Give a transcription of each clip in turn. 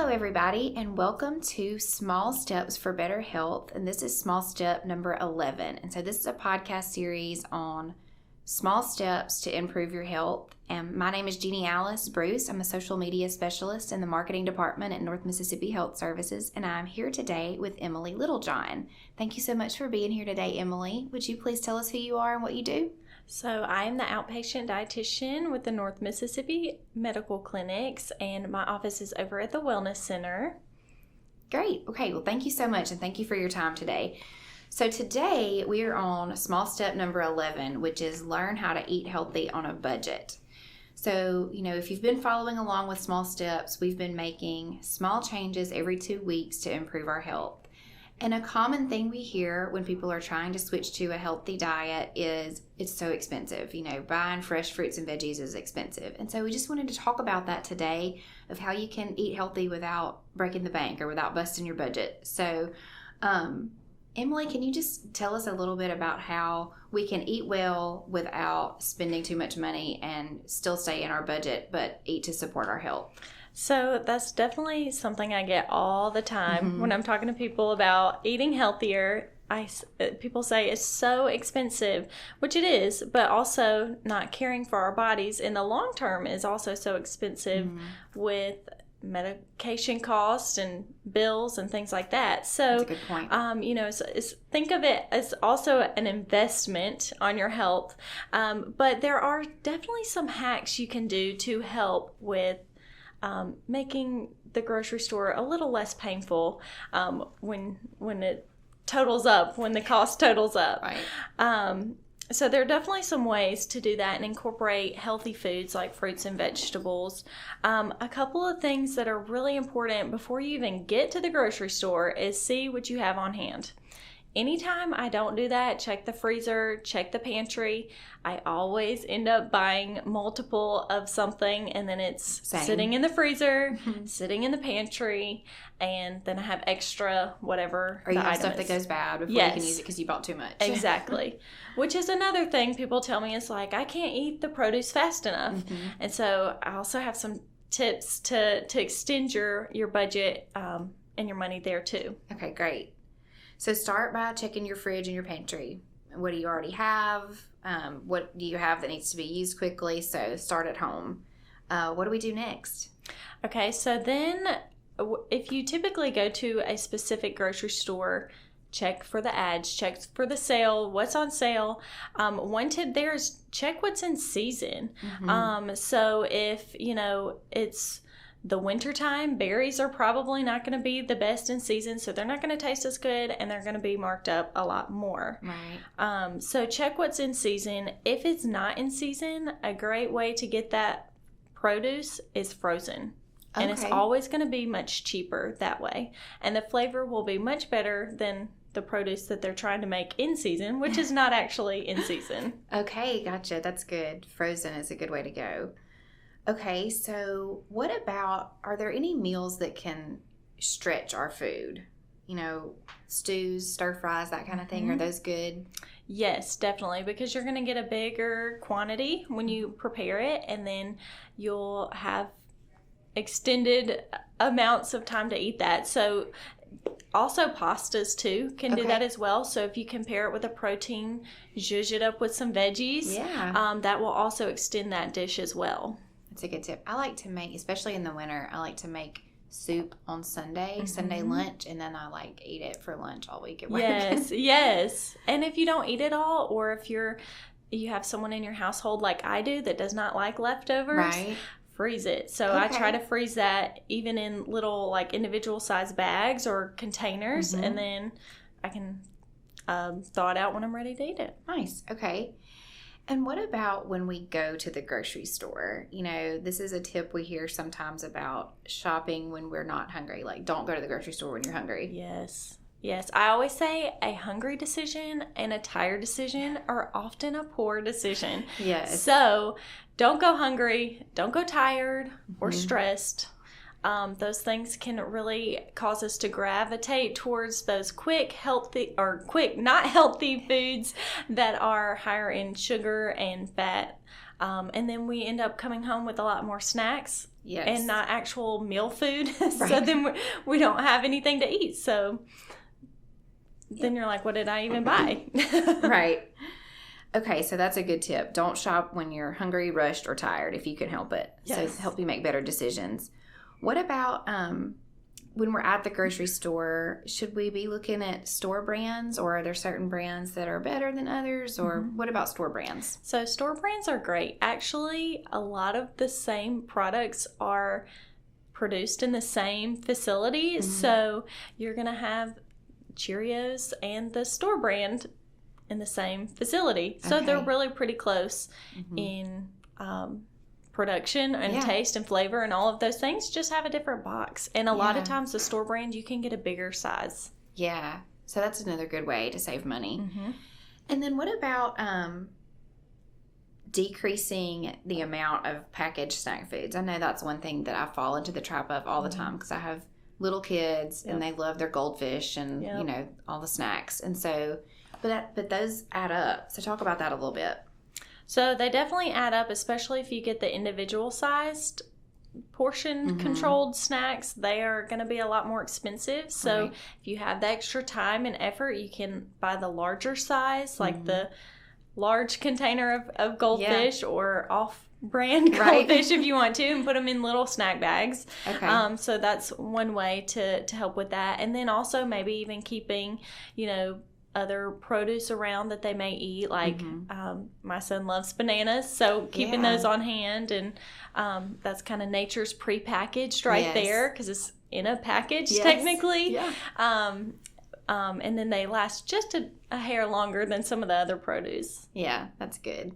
everybody, and welcome to Small Steps for Better Health. And this is small step number 11. And so this is a podcast series on small steps to improve your health. And my name is Jeannie Alice Bruce. I'm a social media specialist in the marketing department at North Mississippi Health Services. And I'm here today with Emily Littlejohn. Thank you so much for being here today, Emily. Would you please tell us who you are and what you do? So I'm the outpatient dietitian with the North Mississippi Medical Clinics, and my office is over at the Wellness Center. Great. Okay, well, thank you so much, and thank you for your time today. So today we are on small step number 11, which is learn how to eat healthy on a budget. So, if you've been following along with small steps, we've been making small changes every 2 weeks to improve our health. And a common thing we hear when people are trying to switch to a healthy diet is it's so expensive. Buying fresh fruits and veggies is expensive. And so we just wanted to talk about that today, of how you can eat healthy without breaking the bank or without busting your budget. So, Emily, can you just tell us a little bit about how we can eat well without spending too much money and still stay in our budget, but eat to support our health? So that's definitely something I get all the time when I'm talking to people about eating healthier. People say it's so expensive, which it is, but also not caring for our bodies in the long term is also so expensive with medication costs and bills and things like that. So that's a good point. Think of it as also an investment on your health. But there are definitely some hacks you can do to help with making the grocery store a little less painful when it totals up, when the cost totals up. Right. So there are definitely some ways to do that and incorporate healthy foods like fruits and vegetables. A couple of things that are really important before you even get to the grocery store is see what you have on hand. Anytime I don't do that, check the freezer, check the pantry, I always end up buying multiple of something, and then it's sitting in the freezer, sitting in the pantry, and then I have extra whatever. Or you have stuff that goes bad before you can use it because you bought too much. Exactly. Which is another thing people tell me is like, I can't eat the produce fast enough. And so I also have some tips to extend your budget and your money there too. Okay, great. So start by checking your fridge and your pantry. What do you already have? What do you have that needs to be used quickly? So start at home. What do we do next? Okay, so then if you typically go to a specific grocery store, check for the ads, check for the sale, what's on sale. One tip there is check what's in season. So if, it's the wintertime, berries are probably not going to be the best in season, so they're not going to taste as good, and they're going to be marked up a lot more. Right. So check what's in season. If it's not in season, a great way to get that produce is frozen. Okay. And it's always going to be much cheaper that way. And the flavor will be much better than the produce that they're trying to make in season, which is not actually in season. Okay, gotcha. That's good. Frozen is a good way to go. Okay, so what about, are there any meals that can stretch our food? Stews, stir fries, that kind of thing. Are those good? Yes, definitely, because you're going to get a bigger quantity when you prepare it, and then you'll have extended amounts of time to eat that. So also pastas too can do that as well. So if you compare it with a protein, zhuzh it up with some veggies, that will also extend that dish as well. That's a good tip. I like to make, especially in the winter, I like to make soup on Sunday lunch, and then I eat it for lunch all week at work. Yes. And if you don't eat it all, or if you have someone in your household like I do that does not like leftovers, freeze it. So I try to freeze that even in little individual size bags or containers, and then I can thaw it out when I'm ready to eat it. Nice. Okay. And what about when we go to the grocery store? This is a tip we hear sometimes about shopping when we're not hungry. Don't go to the grocery store when you're hungry. Yes. I always say a hungry decision and a tired decision are often a poor decision. Yes. So don't go hungry, don't go tired or stressed. Those things can really cause us to gravitate towards those quick, not healthy foods that are higher in sugar and fat. And then we end up coming home with a lot more snacks. Yes. And not actual meal food. Right. So then we don't have anything to eat. So then you're like, what did I even buy? Right. Okay, so that's a good tip. Don't shop when you're hungry, rushed, or tired if you can help it. Yes. So help you make better decisions. What about when we're at the grocery store, should we be looking at store brands, or are there certain brands that are better than others, or what about store brands? So store brands are great. Actually, a lot of the same products are produced in the same facility. So you're going to have Cheerios and the store brand in the same facility. So they're really pretty close in production and taste and flavor and all of those things. Just have a different box. And a lot of times the store brand, you can get a bigger size. Yeah. So that's another good way to save money. And then what about decreasing the amount of packaged snack foods? I know that's one thing that I fall into the trap of all the time because I have little kids and they love their goldfish and, you know, all the snacks. And so, but those add up. So talk about that a little bit. So they definitely add up, especially if you get the individual sized portion controlled snacks. They are going to be a lot more expensive. So if you have the extra time and effort, you can buy the larger size, like the large container of goldfish or off-brand goldfish if you want to, and put them in little snack bags. So that's one way to help with that. And then also maybe even keeping, you know, other produce around that they may eat, like my son loves bananas, so keeping those on hand, and that's kind of nature's prepackaged there because it's in a package technically. And then they last just a hair longer than some of the other produce. Yeah, that's good.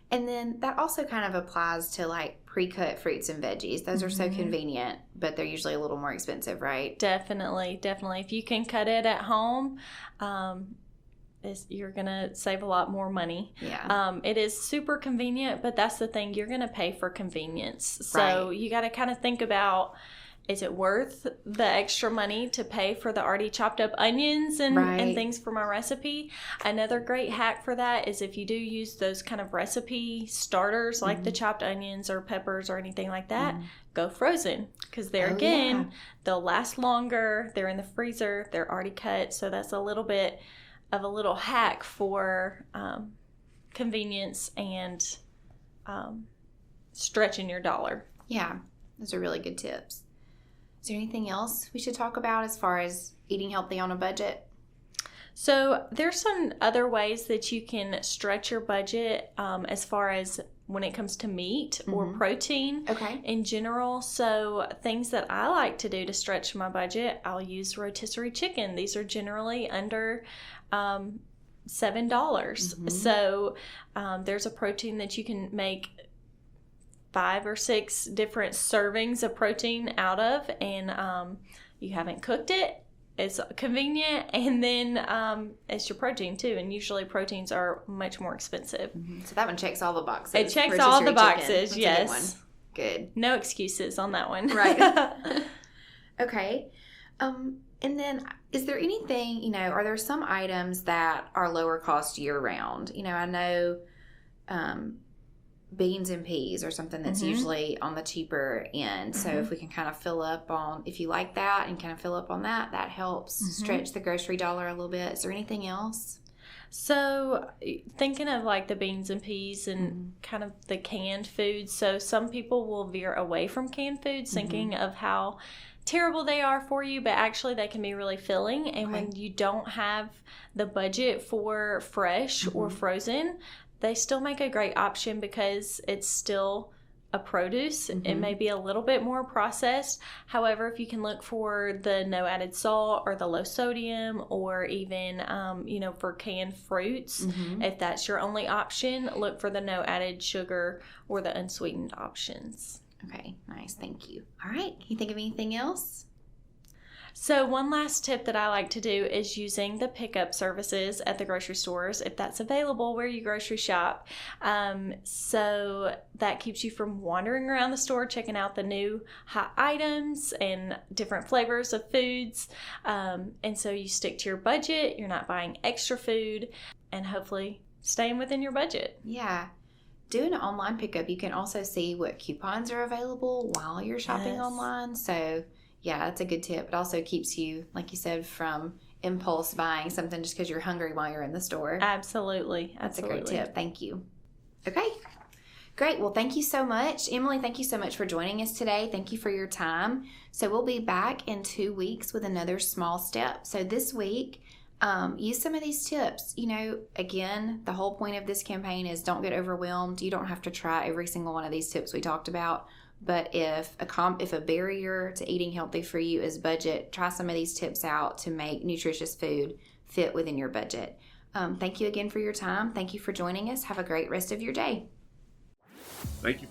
And then that also kind of applies to like pre-cut fruits and veggies. Those are so convenient, but they're usually a little more expensive, right? Definitely. If you can cut it at home, you're going to save a lot more money. It is super convenient, but that's the thing. You're going to pay for convenience. So you got to kind of think about, is it worth the extra money to pay for the already chopped up onions and things for my recipe? Another great hack for that is if you do use those kind of recipe starters like the chopped onions or peppers or anything like that, go frozen. Because they'll last longer. They're in the freezer. They're already cut. So that's a little bit of a little hack for convenience and stretching your dollar. Yeah, those are really good tips. Is there anything else we should talk about as far as eating healthy on a budget? So there's some other ways that you can stretch your budget as far as when it comes to meat or protein in general. So things that I like to do to stretch my budget, I'll use rotisserie chicken. These are generally under $7. So there's a protein that you can make 5 or 6 different servings of protein out of, and you haven't cooked it. It's convenient, and then it's your protein too, and usually proteins are much more expensive. So that one checks all the boxes. It checks all the boxes, yes. Good. No excuses on that one. Right. Okay. And then is there anything, you know, are there some items that are lower cost year round? You know, I know beans and peas or something that's usually on the cheaper end. So if we can kind of fill up on, if you like that and kind of fill up on that, that helps stretch the grocery dollar a little bit. Is there anything else? So thinking of like the beans and peas and kind of the canned foods. So some people will veer away from canned foods thinking of how terrible they are for you, but actually they can be really filling. And when you don't have the budget for fresh or frozen, they still make a great option because it's still a produce. It may be a little bit more processed. However, if you can look for the no added salt or the low sodium, or even, you know, for canned fruits, if that's your only option, look for the no added sugar or the unsweetened options. Okay, nice. Thank you. All right. Can you think of anything else? So one last tip that I like to do is using the pickup services at the grocery stores, if that's available where you grocery shop. So that keeps you from wandering around the store, checking out the new hot items and different flavors of foods. And so you stick to your budget, you're not buying extra food, and hopefully staying within your budget. Yeah. doing an online pickup, you can also see what coupons are available while you're shopping Yes. online. So, yeah, that's a good tip. It also keeps you, like you said, from impulse buying something just because you're hungry while you're in the store. Absolutely. That's a great tip. Thank you. Okay. Great. Well, thank you so much. Emily, thank you so much for joining us today. Thank you for your time. So we'll be back in 2 weeks with another small step. So this week, use some of these tips. Again, the whole point of this campaign is don't get overwhelmed. You don't have to try every single one of these tips we talked about. But if a barrier to eating healthy for you is budget, try some of these tips out to make nutritious food fit within your budget. Thank you again for your time. Thank you for joining us. Have a great rest of your day. Thank you.